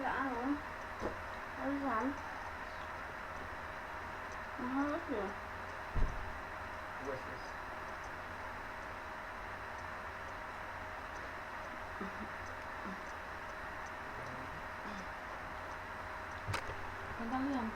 Anu, Rizan, mahal ya. Kalian.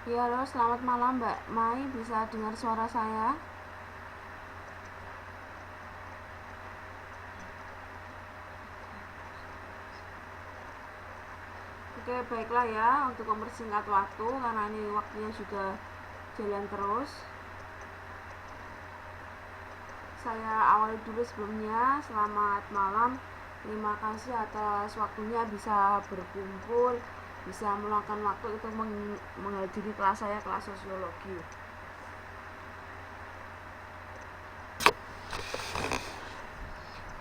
Ya, halo, selamat malam Mbak Mai, bisa dengar suara saya? Oke, baiklah ya, untuk mempersingkat waktu, karena ini waktunya juga jalan terus. Saya awali dulu sebelumnya, selamat malam. Terima kasih atas waktunya bisa berkumpul, bisa meluangkan waktu untuk menghadiri kelas saya, kelas sosiologi.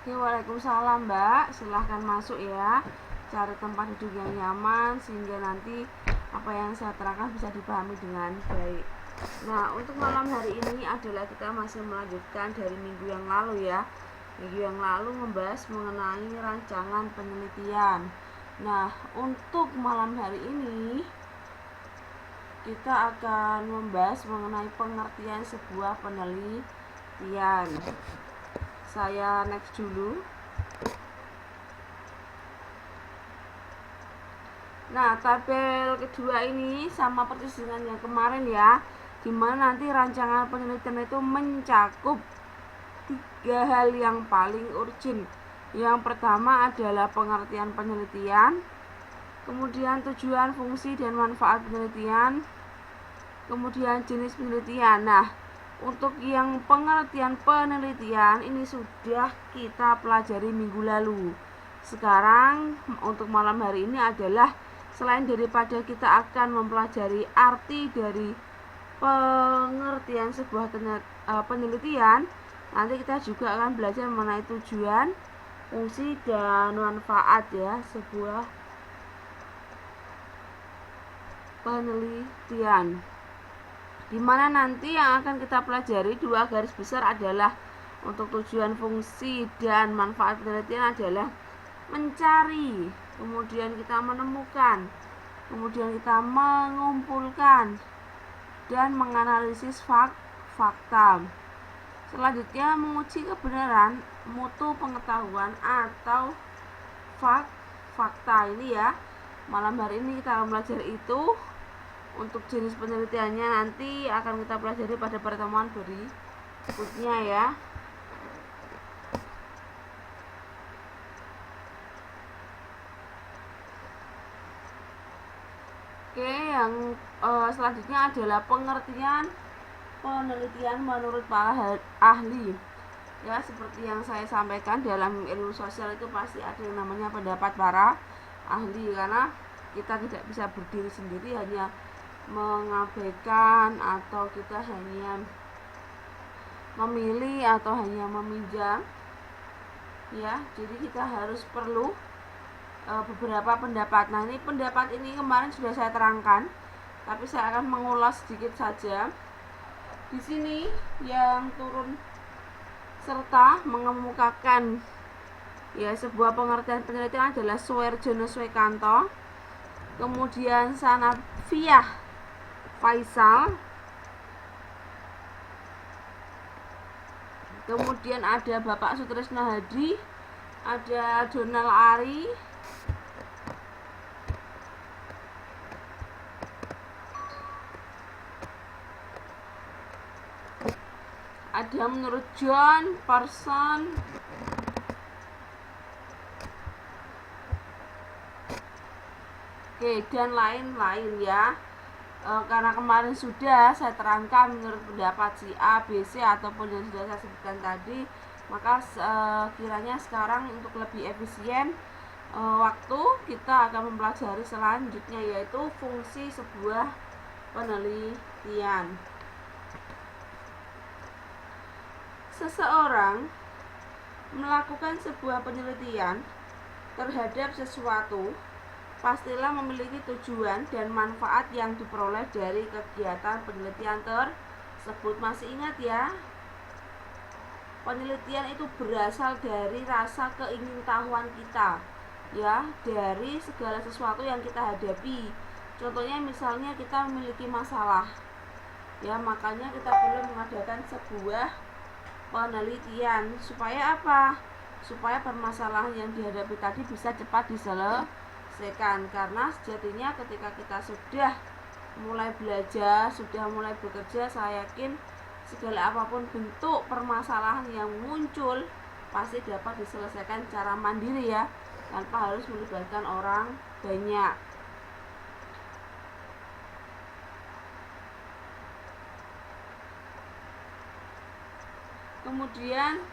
Oke, waalaikumsalam Mbak, silahkan masuk ya. Cari tempat duduk yang nyaman sehingga nanti apa yang saya terangkan bisa dipahami dengan baik. Nah, untuk malam hari ini adalah kita masih melanjutkan dari minggu yang lalu ya. Minggu yang lalu membahas mengenai rancangan penelitian. Nah, untuk malam hari ini kita akan membahas mengenai pengertian sebuah penelitian. Saya next dulu. Nah, tabel kedua ini sama persis dengan yang kemarin ya, dimana nanti rancangan penelitian itu mencakup 3 hal yang paling urgent. Yang pertama adalah pengertian penelitian, kemudian tujuan, fungsi, dan manfaat penelitian, kemudian jenis penelitian. Nah, untuk yang pengertian penelitian ini sudah kita pelajari minggu lalu. Sekarang untuk malam hari ini adalah selain daripada kita akan mempelajari arti dari pengertian sebuah penelitian, nanti kita juga akan belajar mengenai tujuan, fungsi, dan manfaat ya sebuah penelitian. Dimana nanti yang akan kita pelajari 2 garis besar adalah untuk tujuan, fungsi, dan manfaat penelitian adalah mencari, kemudian kita menemukan, kemudian kita mengumpulkan dan menganalisis fakta. Selanjutnya menguji kebenaran mutu pengetahuan atau fakta ini ya. Malam hari ini kita akan belajar itu. Untuk jenis penelitiannya nanti akan kita pelajari pada pertemuan berikutnya ya. Oke, yang selanjutnya adalah pengertian penelitian menurut para ahli. Ya, seperti yang saya sampaikan dalam ilmu sosial itu pasti ada yang namanya pendapat para ahli, karena kita tidak bisa berdiri sendiri hanya mengabaikan atau kita hanya memilih atau hanya meminjam ya. Jadi kita harus perlu beberapa pendapat. Nah, ini pendapat ini kemarin sudah saya terangkan, tapi saya akan mengulas sedikit saja. Di sini yang turun serta mengemukakan ya sebuah pengertian penelitian adalah Suerjono Swekanto, kemudian Sanafiyah Faisal, kemudian ada Bapak Sutrisno Hadi, ada Donald Ari, ada menurut John Parson, dan lain-lain ya. Karena kemarin sudah saya terangkan menurut pendapat si A, B, C ataupun yang sudah saya sebutkan tadi, maka kiranya sekarang untuk lebih efisien waktu kita akan mempelajari selanjutnya yaitu fungsi sebuah penelitian. Seseorang melakukan sebuah penelitian terhadap sesuatu pastilah memiliki tujuan dan manfaat yang diperoleh dari kegiatan penelitian tersebut. Masih ingat ya, penelitian itu berasal dari rasa keingintahuan kita ya, dari segala sesuatu yang kita hadapi. Contohnya misalnya kita memiliki masalah ya, makanya kita perlu mengadakan sebuah penelitian. Supaya apa? Supaya permasalahan yang dihadapi tadi bisa cepat diselesaikan. Karena sejatinya ketika kita sudah mulai belajar, sudah mulai bekerja, saya yakin segala apapun bentuk permasalahan yang muncul pasti dapat diselesaikan secara mandiri ya, tanpa harus melibatkan orang banyak. Kemudian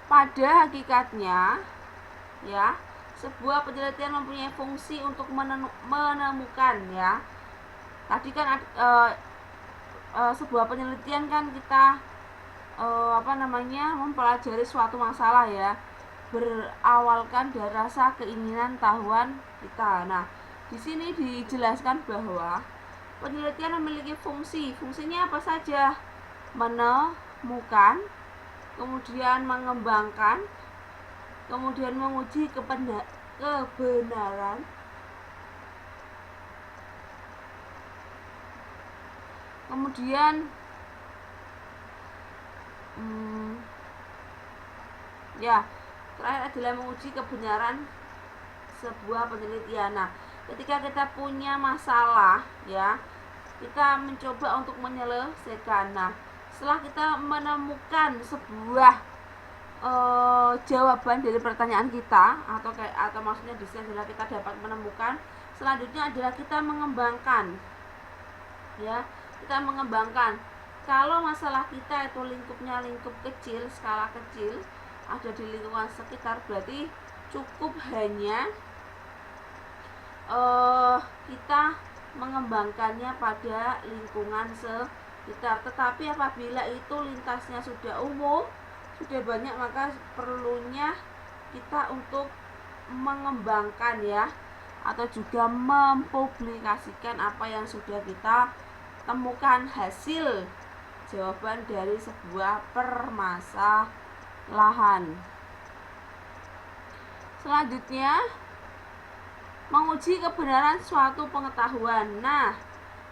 pada hakikatnya ya, sebuah penelitian mempunyai fungsi untuk menemukan ya. Tadi kan sebuah penelitian kan kita mempelajari suatu masalah ya, berawalkan dari rasa keinginan tahuan kita. Nah, di sini dijelaskan bahwa penelitian memiliki fungsi. Fungsinya apa saja? Menemukan, kemudian mengembangkan, kemudian menguji kebenaran, kemudian terakhir adalah menguji kebenaran sebuah penelitian. Nah, ketika kita punya masalah ya, kita mencoba untuk menyelesaikan. Nah, setelah kita menemukan sebuah jawaban dari pertanyaan kita, atau maksudnya di sini adalah kita dapat menemukan, selanjutnya adalah kita mengembangkan ya, kita mengembangkan. Kalau masalah kita itu lingkupnya lingkup kecil, skala kecil, ada di lingkungan sekitar, berarti cukup hanya kita mengembangkannya pada lingkungan sekitar. Tetapi apabila itu lintasnya sudah umum, sudah banyak, maka perlunya kita untuk mengembangkan ya, atau juga mempublikasikan apa yang sudah kita temukan, hasil jawaban dari sebuah permasalahan. Selanjutnya, menguji kebenaran suatu pengetahuan. Nah,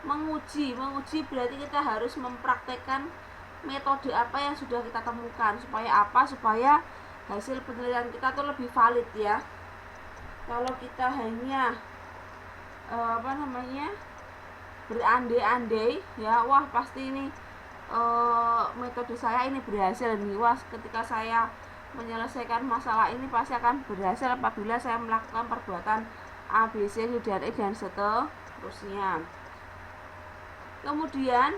menguji berarti kita harus mempraktekkan metode apa yang sudah kita temukan. Supaya apa? Supaya hasil penelitian kita tuh lebih valid ya. Kalau kita hanya berandai-andai ya, wah pasti ini metode saya ini berhasil nih, wah ketika saya menyelesaikan masalah ini pasti akan berhasil apabila saya melakukan perbuatan A, B, C, dan E dan seterusnya. Kemudian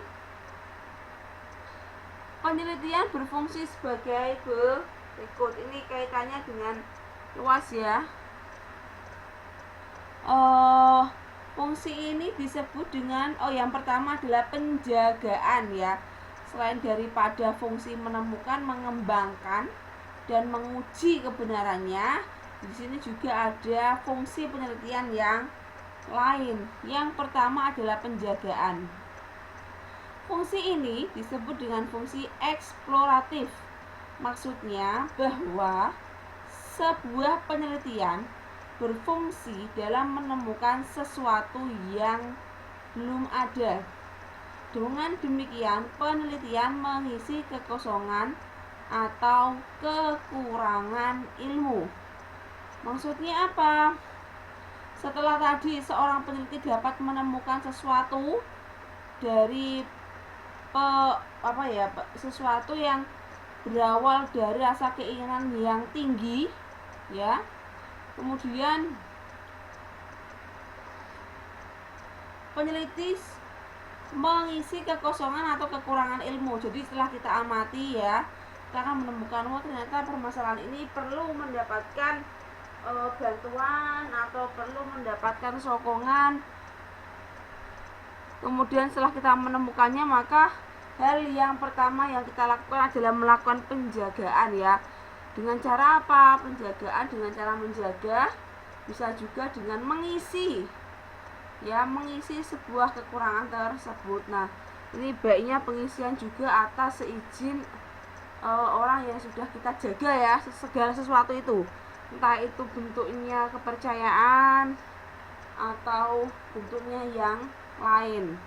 penelitian berfungsi sebagai berikut. Ini kaitannya dengan luas ya. Fungsi ini disebut dengan yang pertama adalah penjagaan ya. Selain daripada fungsi menemukan, mengembangkan, dan menguji kebenarannya, di sini juga ada fungsi penelitian yang lain. Yang pertama adalah penjagaan. Fungsi ini disebut dengan fungsi eksploratif. Maksudnya bahwa sebuah penelitian berfungsi dalam menemukan sesuatu yang belum ada. Dengan demikian, penelitian mengisi kekosongan atau kekurangan ilmu. Maksudnya apa? Setelah tadi seorang peneliti dapat menemukan sesuatu dari sesuatu yang berawal dari rasa keinginan yang tinggi ya. Kemudian peneliti mengisi kekosongan atau kekurangan ilmu. Jadi setelah kita amati ya, kita akan menemukan ternyata permasalahan ini perlu mendapatkan bantuan atau perlu mendapatkan sokongan. Kemudian setelah kita menemukannya, maka hal yang pertama yang kita lakukan adalah melakukan penjagaan ya. Dengan cara apa? Penjagaan dengan cara menjaga, bisa juga dengan mengisi sebuah kekurangan tersebut. Nah, ini baiknya pengisian juga atas seizin orang yang sudah kita jaga ya, segala sesuatu itu, entah itu bentuknya kepercayaan atau bentuknya yang lain.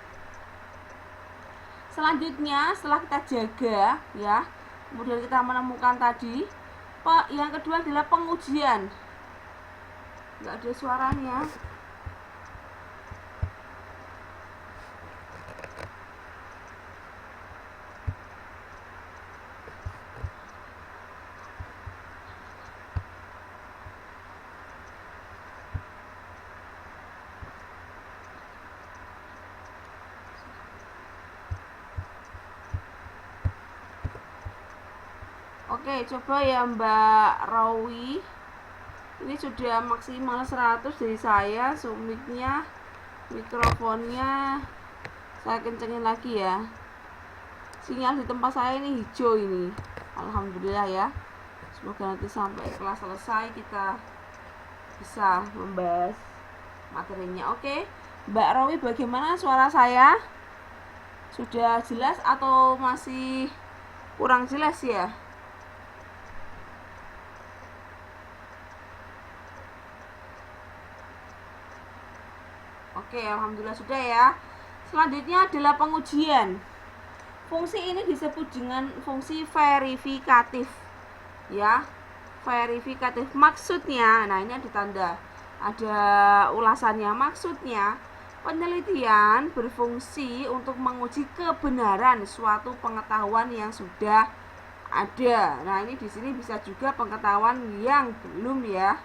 Selanjutnya, setelah kita jaga ya, kemudian kita menemukan tadi, yang kedua adalah pengujian. Nggak ada suaranya. Oke, coba ya Mbak Rawi. Ini sudah maksimal 100 dari saya. Mic-nya, mikrofonnya saya kencengin lagi ya. Sinyal di tempat saya ini hijau ini. Alhamdulillah ya. Semoga nanti sampai kelas selesai kita bisa membahas materinya. Oke, Mbak Rawi, bagaimana suara saya? Sudah jelas atau masih kurang jelas ya? Oke, alhamdulillah sudah ya. Selanjutnya adalah pengujian. Fungsi ini disebut dengan fungsi verifikatif. Ya, verifikatif maksudnya, nah ini ada tanda, ada ulasannya. Maksudnya, penelitian berfungsi untuk menguji kebenaran suatu pengetahuan yang sudah ada. Nah, ini di sini bisa juga pengetahuan yang belum ya.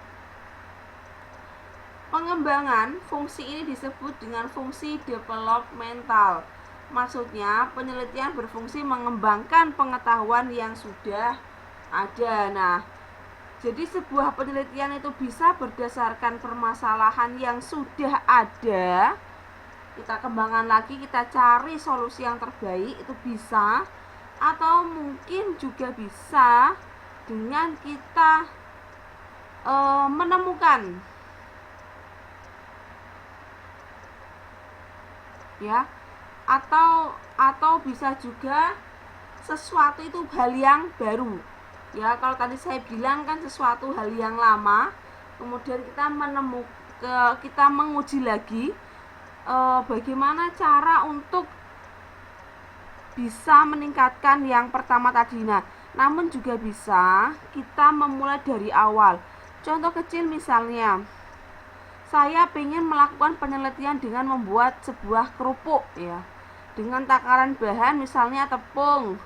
Pengembangan fungsi ini disebut dengan fungsi developmental. Maksudnya, penelitian berfungsi mengembangkan pengetahuan yang sudah ada. Nah, jadi sebuah penelitian itu bisa berdasarkan permasalahan yang sudah ada. Kita kembangkan lagi, kita cari solusi yang terbaik, itu bisa. Atau mungkin juga bisa dengan kita menemukan ya, atau bisa juga sesuatu itu hal yang baru ya. Kalau tadi saya bilang kan sesuatu hal yang lama, kemudian kita menguji lagi bagaimana cara untuk bisa meningkatkan yang pertama tadi. Nah, namun juga bisa kita memulai dari awal. Contoh kecil misalnya, saya ingin melakukan penelitian dengan membuat sebuah kerupuk ya, dengan takaran bahan misalnya tepung,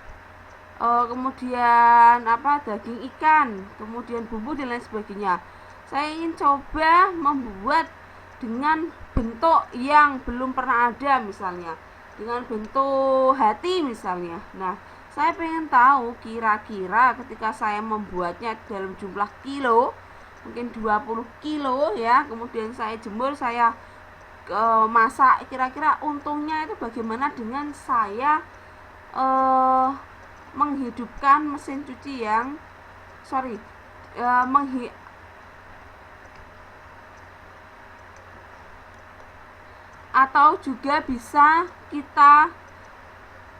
kemudian daging ikan, kemudian bumbu dan lain sebagainya. Saya ingin coba membuat dengan bentuk yang belum pernah ada, misalnya dengan bentuk hati misalnya. Nah, saya pengen tahu kira-kira ketika saya membuatnya dalam jumlah kilo, mungkin 20 kilo ya, kemudian saya jemur, saya masak, kira-kira untungnya itu bagaimana dengan saya menghidupkan mesin cuci yang atau juga bisa kita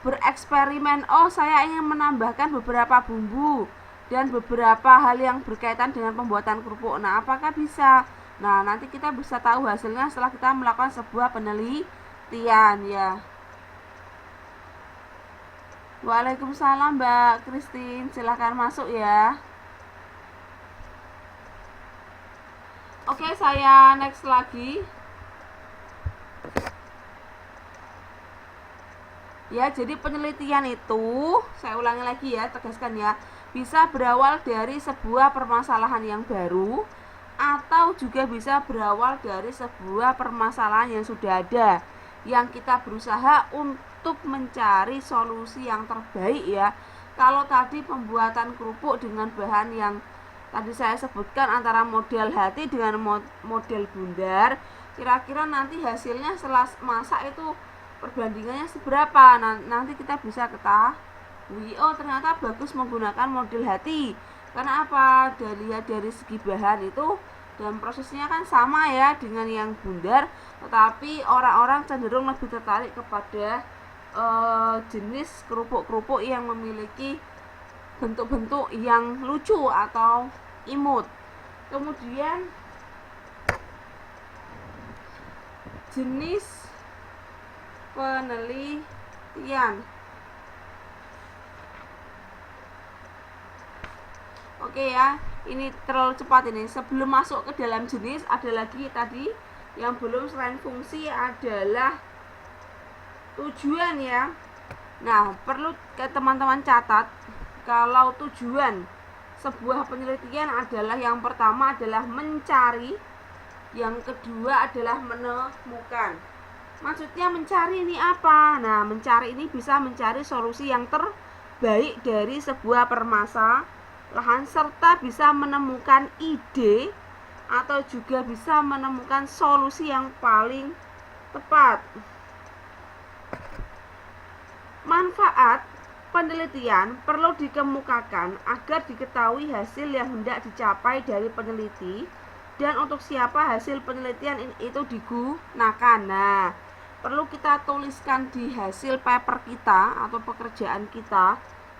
bereksperimen. Oh, saya ingin menambahkan beberapa bumbu dan beberapa hal yang berkaitan dengan pembuatan kerupuk. Nah, apakah bisa? Nah, nanti kita bisa tahu hasilnya setelah kita melakukan sebuah penelitian ya. Waalaikumsalam Mbak Christine, silahkan masuk ya. Oke, saya next lagi. Ya, jadi penelitian itu, saya ulangi lagi ya, tegaskan ya, bisa berawal dari sebuah permasalahan yang baru, atau juga bisa berawal dari sebuah permasalahan yang sudah ada, yang kita berusaha untuk mencari solusi yang terbaik ya. Kalau tadi pembuatan kerupuk dengan bahan yang tadi saya sebutkan antara model hati dengan model bundar, kira-kira nanti hasilnya setelah masak itu perbandingannya seberapa. Nanti kita bisa ketahui, oh ternyata bagus menggunakan model hati. Karena apa? Dari segi bahan itu dan prosesnya kan sama ya dengan yang bundar, tetapi orang-orang cenderung lebih tertarik kepada jenis kerupuk-kerupuk yang memiliki bentuk-bentuk yang lucu atau imut. Kemudian jenis penelitian. Oke ya, ini terlalu cepat ini. Sebelum masuk ke dalam jenis, ada lagi tadi yang belum selain fungsi adalah tujuan ya. Nah, perlu teman-teman catat kalau tujuan sebuah penelitian adalah yang pertama adalah mencari, yang kedua adalah menemukan. Maksudnya mencari ini apa? Nah, mencari ini bisa mencari solusi yang terbaik baik dari sebuah permasalahan serta bisa menemukan ide atau juga bisa menemukan solusi yang paling tepat. Manfaat penelitian perlu dikemukakan agar diketahui hasil yang hendak dicapai dari peneliti dan untuk siapa hasil penelitian itu digunakan. Nah, perlu kita tuliskan di hasil paper kita atau pekerjaan kita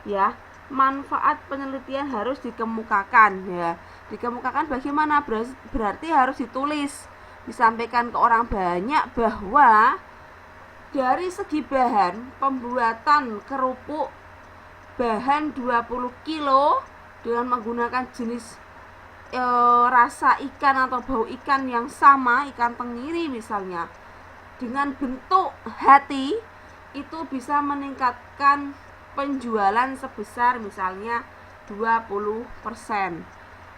ya. Manfaat penelitian harus dikemukakan ya. Dikemukakan bagaimana? Berarti harus ditulis, disampaikan ke orang banyak bahwa dari segi bahan pembuatan kerupuk bahan 20 kilo dengan menggunakan jenis rasa ikan atau bau ikan yang sama, ikan tenggiri misalnya, dengan bentuk hati itu bisa meningkatkan penjualan sebesar misalnya 20%.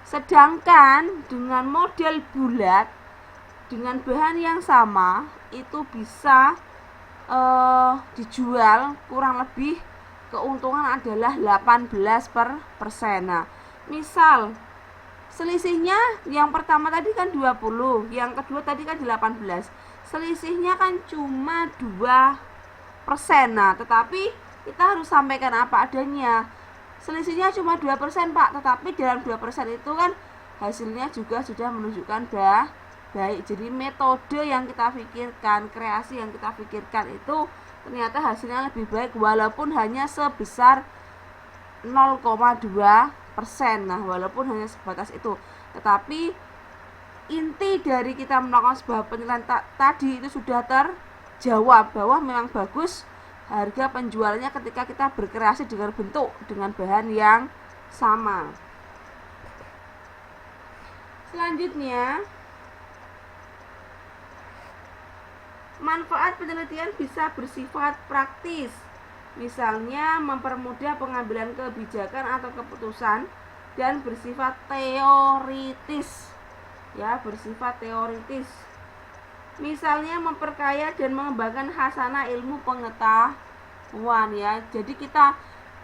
Sedangkan dengan model bulat dengan bahan yang sama itu bisa dijual kurang lebih keuntungan adalah 18%. Nah, misal selisihnya yang pertama tadi kan 20, yang kedua tadi kan 18. Selisihnya kan cuma 2%. Nah, tetapi kita harus sampaikan apa adanya. Selisihnya cuma 2%, Pak, tetapi dalam 2% itu kan hasilnya juga sudah menunjukkan baik. Jadi metode yang kita pikirkan, kreasi yang kita pikirkan itu ternyata hasilnya lebih baik walaupun hanya sebesar 0,2%. Nah, walaupun hanya sebatas itu, tetapi inti dari kita melakukan sebuah penilaian tadi itu sudah terjawab bahwa memang bagus harga penjualannya ketika kita berkreasi dengan bentuk dengan bahan yang sama. Selanjutnya, manfaat penelitian bisa bersifat praktis, misalnya mempermudah pengambilan kebijakan atau keputusan, dan bersifat teoritis ya, bersifat teoritis. Misalnya memperkaya dan mengembangkan khasanah ilmu pengetahuan ya. Jadi ketika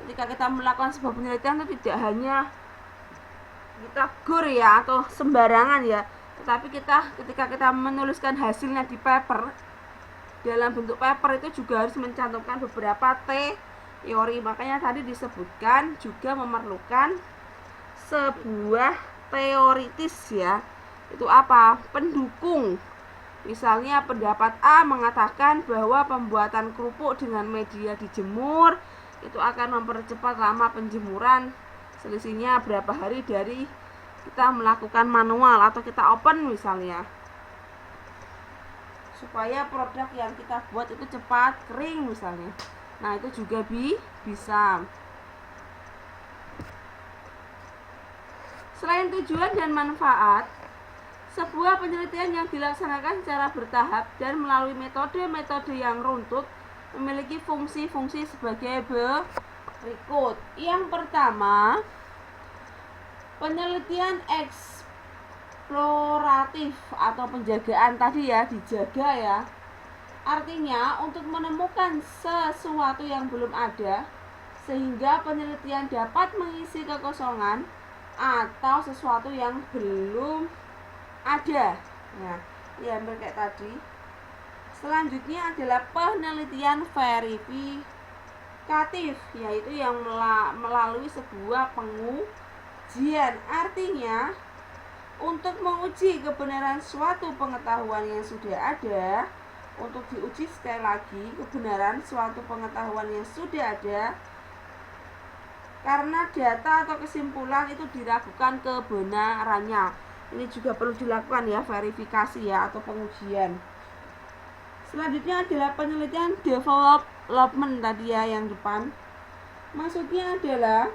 kita melakukan sebuah penelitian itu tidak hanya kita gur ya atau sembarangan ya, tetapi ketika kita menuliskan hasilnya di paper, dalam bentuk paper itu juga harus mencantumkan beberapa teori. Makanya tadi disebutkan juga memerlukan sebuah teoritis ya. Itu apa? Pendukung. Misalnya pendapat A mengatakan bahwa pembuatan kerupuk dengan media dijemur itu akan mempercepat lama penjemuran, selisihnya berapa hari dari kita melakukan manual atau kita open misalnya, supaya produk yang kita buat itu cepat kering misalnya. Nah, itu juga bisa. Selain tujuan dan manfaat, sebuah penelitian yang dilaksanakan secara bertahap dan melalui metode-metode yang runtut memiliki fungsi-fungsi sebagai berikut. Yang pertama, penelitian eksploratif atau penjagaan tadi ya, dijaga ya. Artinya untuk menemukan sesuatu yang belum ada sehingga penelitian dapat mengisi kekosongan atau sesuatu yang belum ada. Nah, ya kayak tadi. Selanjutnya adalah penelitian verifikatif, yaitu yang melalui sebuah pengujian. Artinya untuk menguji kebenaran suatu pengetahuan yang sudah ada, untuk diuji sekali lagi kebenaran suatu pengetahuan yang sudah ada, karena data atau kesimpulan itu diragukan kebenarannya. Ini juga perlu dilakukan ya, verifikasi ya atau pengujian. Selanjutnya adalah penelitian development tadi ya yang depan. Maksudnya adalah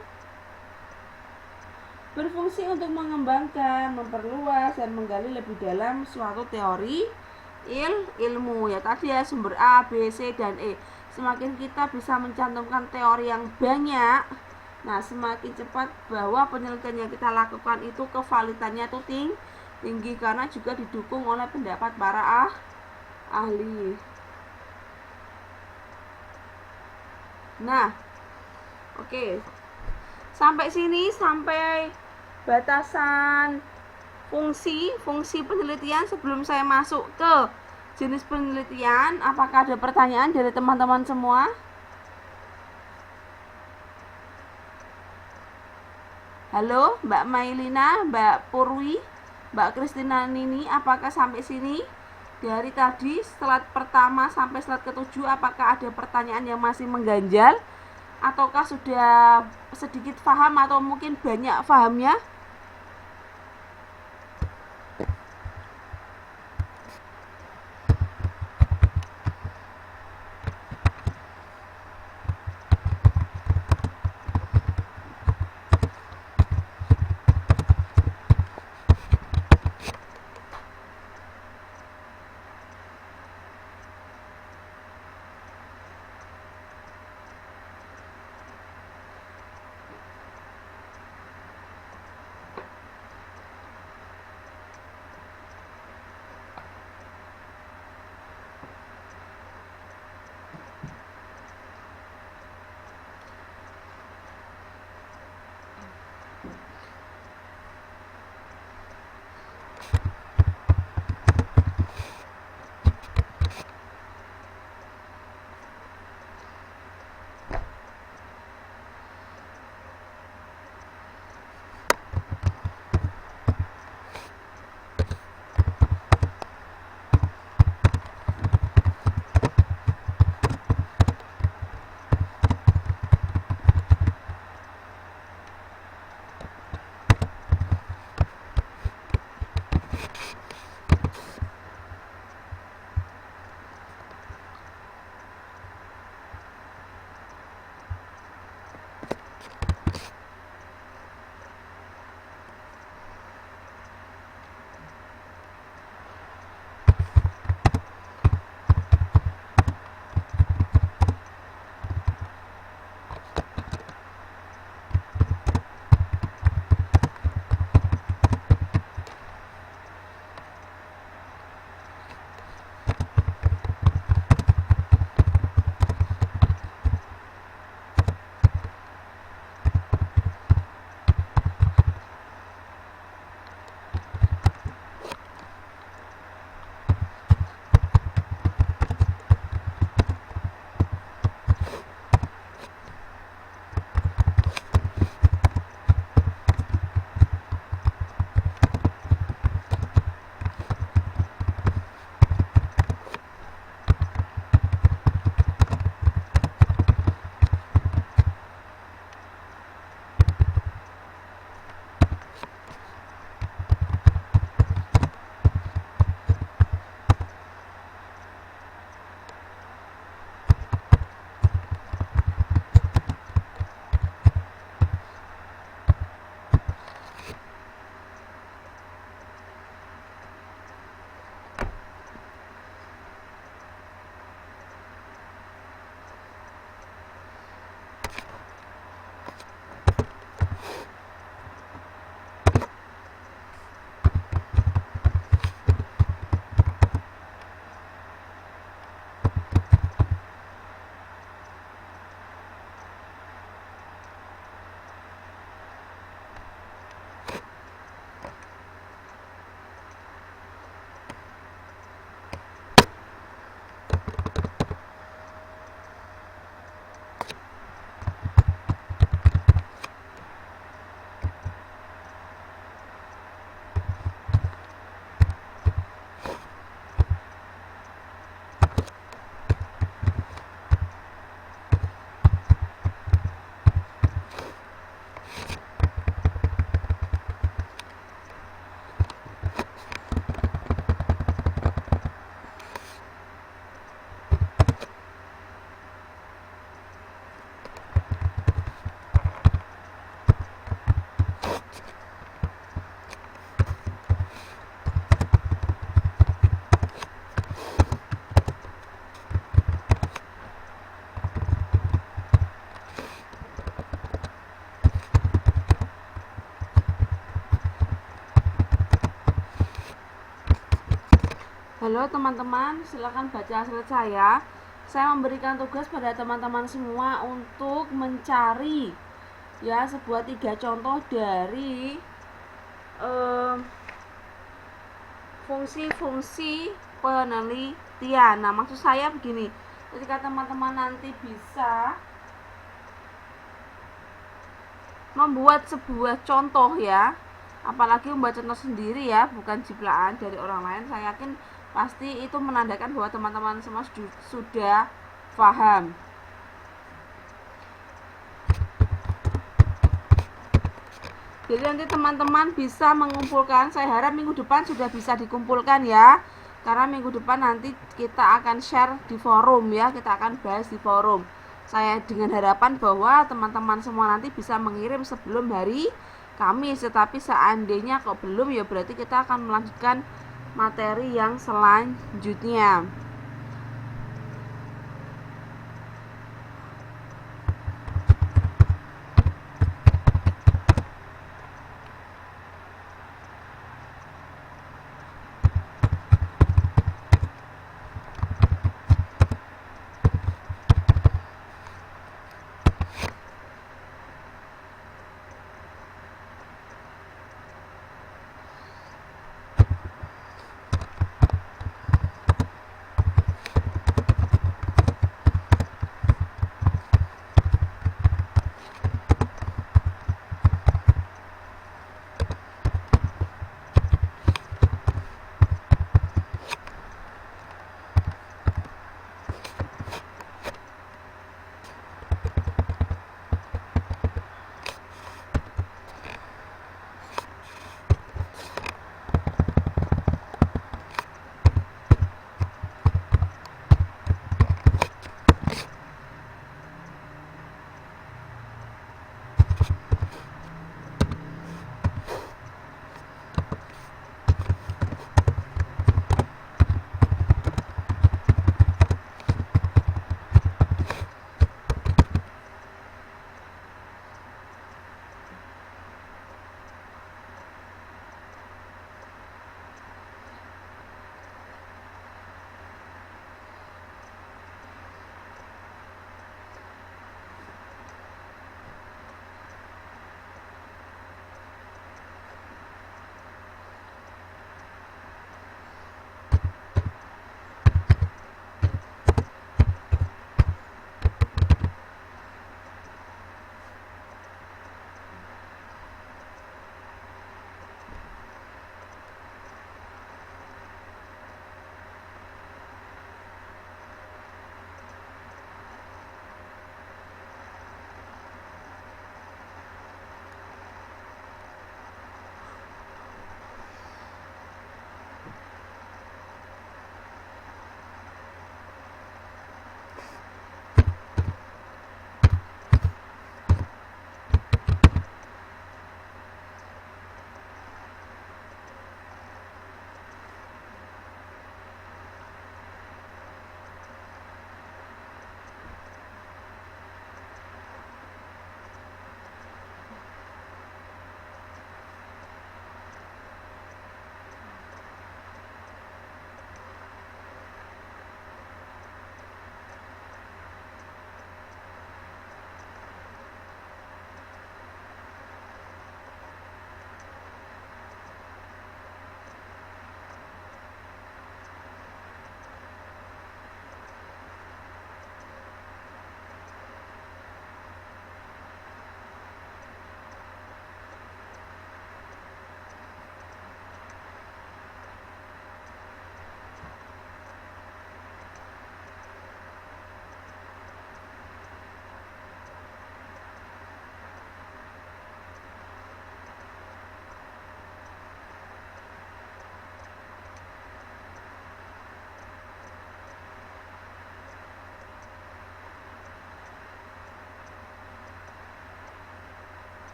berfungsi untuk mengembangkan, memperluas dan menggali lebih dalam suatu teori ilmu ya tadi ya, sumber A, B, C dan E. Semakin kita bisa mencantumkan teori yang banyak, nah semakin cepat bahwa penelitian yang kita lakukan itu kevalitannya itu tinggi karena juga didukung oleh pendapat para ahli. Nah, Oke. Sampai sini, sampai batasan fungsi penelitian. Sebelum saya masuk ke jenis penelitian, apakah ada pertanyaan dari teman-teman semua? Halo, Mbak Mailina, Mbak Purwi, Mbak Kristina Nini, apakah sampai sini? Dari tadi slide pertama sampai slide ke-7, apakah ada pertanyaan yang masih mengganjal? Ataukah sudah sedikit paham atau mungkin banyak pahamnya? Halo teman-teman, silakan baca slide saya. saya memberikan tugas pada teman-teman semua untuk mencari ya sebuah 3 contoh dari fungsi-fungsi penelitian. Nah, maksud saya begini, ketika teman-teman nanti bisa membuat sebuah contoh ya, apalagi membuat contoh sendiri ya, bukan ciptaan dari orang lain, saya yakin pasti itu menandakan bahwa teman-teman semua sudah paham. Jadi nanti teman-teman bisa mengumpulkan, saya harap minggu depan sudah bisa dikumpulkan ya, karena minggu depan nanti kita akan share di forum ya, kita akan bahas di forum. Saya dengan harapan bahwa teman-teman semua nanti bisa mengirim sebelum hari Kamis, tetapi seandainya kok belum ya berarti kita akan melanjutkan materi yang selanjutnya.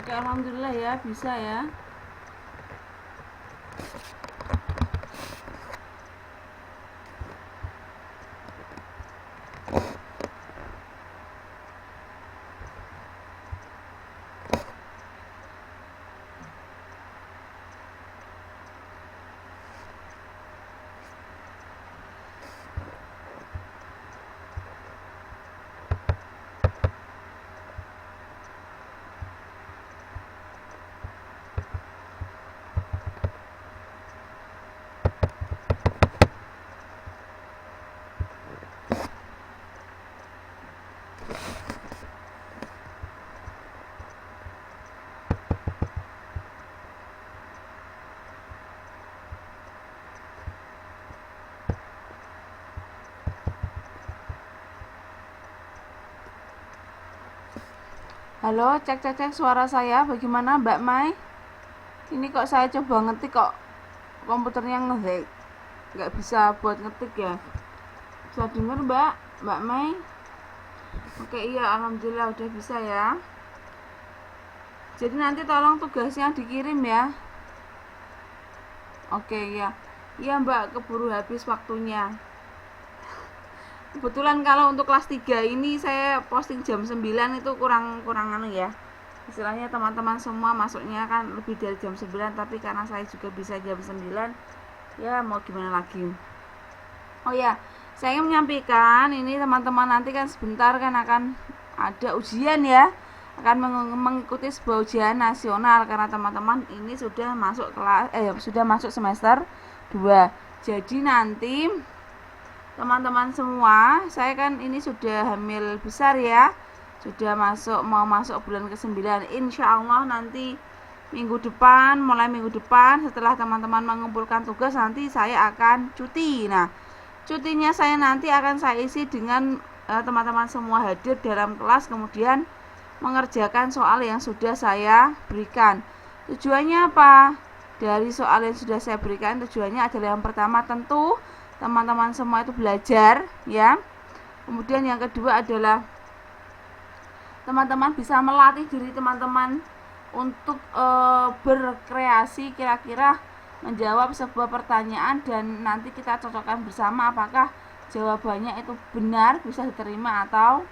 Oke, alhamdulillah ya, bisa ya. Halo, cek suara saya. Bagaimana Mbak Mai? Ini kok saya coba ngetik kok komputernya nge-hack. Nggak bisa buat ngetik ya. Bisa denger Mbak Mai? Oke, iya, alhamdulillah udah bisa ya. Jadi nanti tolong tugasnya dikirim ya. Oke, ya. Iya Mbak, keburu habis waktunya. Kebetulan kalau untuk kelas 3 ini saya posting jam 9 itu kurang anu ya. Istilahnya teman-teman semua masuknya kan lebih dari jam 9, tapi karena saya juga bisa jam 9, ya mau gimana lagi. Oh ya, saya ingin menyampaikan ini teman-teman nanti kan sebentar kan akan ada ujian ya. Akan mengikuti sebuah ujian nasional karena teman-teman ini sudah masuk semester 2. Jadi nanti teman-teman semua, saya kan ini sudah hamil besar ya, sudah mau masuk bulan ke-9. Insya Allah nanti mulai minggu depan setelah teman-teman mengumpulkan tugas, nanti saya akan cuti. Nah, cutinya saya nanti akan saya isi dengan teman-teman semua hadir dalam kelas, kemudian mengerjakan soal yang sudah saya berikan. Tujuannya apa? Dari soal yang sudah saya berikan, tujuannya adalah yang pertama tentu teman-teman semua itu belajar ya. Kemudian yang kedua adalah teman-teman bisa melatih diri teman-teman untuk berkreasi, kira-kira menjawab sebuah pertanyaan dan nanti kita cocokkan bersama apakah jawabannya itu benar, bisa diterima atau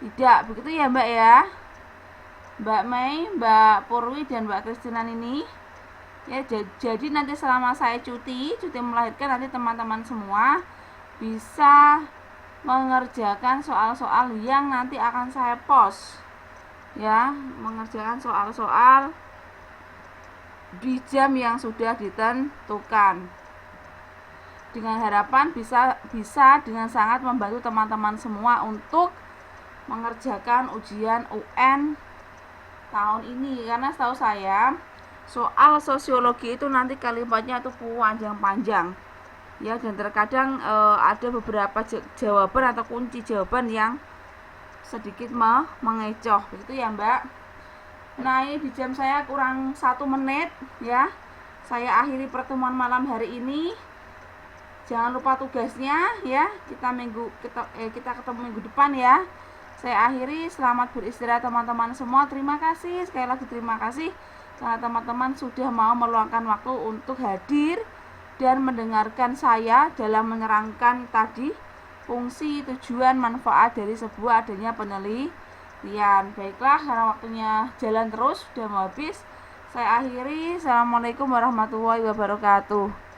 tidak. Begitu ya Mbak ya, Mbak Mei, Mbak Purwi dan Mbak Kristinan ini ya. Jadi nanti selama saya cuti melahirkan, nanti teman-teman semua bisa mengerjakan soal-soal yang nanti akan saya post ya, mengerjakan soal-soal di jam yang sudah ditentukan, dengan harapan bisa dengan sangat membantu teman-teman semua untuk mengerjakan ujian UN tahun ini. Karena setahu saya soal sosiologi itu nanti kalimatnya itu panjang ya, dan terkadang ada beberapa jawaban atau kunci jawaban yang sedikit mengecoh, begitu ya Mbak. Nah, ini di jam saya kurang 1 menit ya, saya akhiri pertemuan malam hari ini. Jangan lupa tugasnya ya, kita ketemu minggu depan ya. Saya akhiri, selamat beristirahat teman-teman semua. Terima kasih, sekali lagi terima kasih karena teman-teman sudah mau meluangkan waktu untuk hadir dan mendengarkan saya dalam menerangkan tadi fungsi, tujuan, manfaat dari sebuah adanya penelitian. Baiklah, karena waktunya jalan terus, sudah mau habis, saya akhiri. Assalamualaikum warahmatullahi wabarakatuh.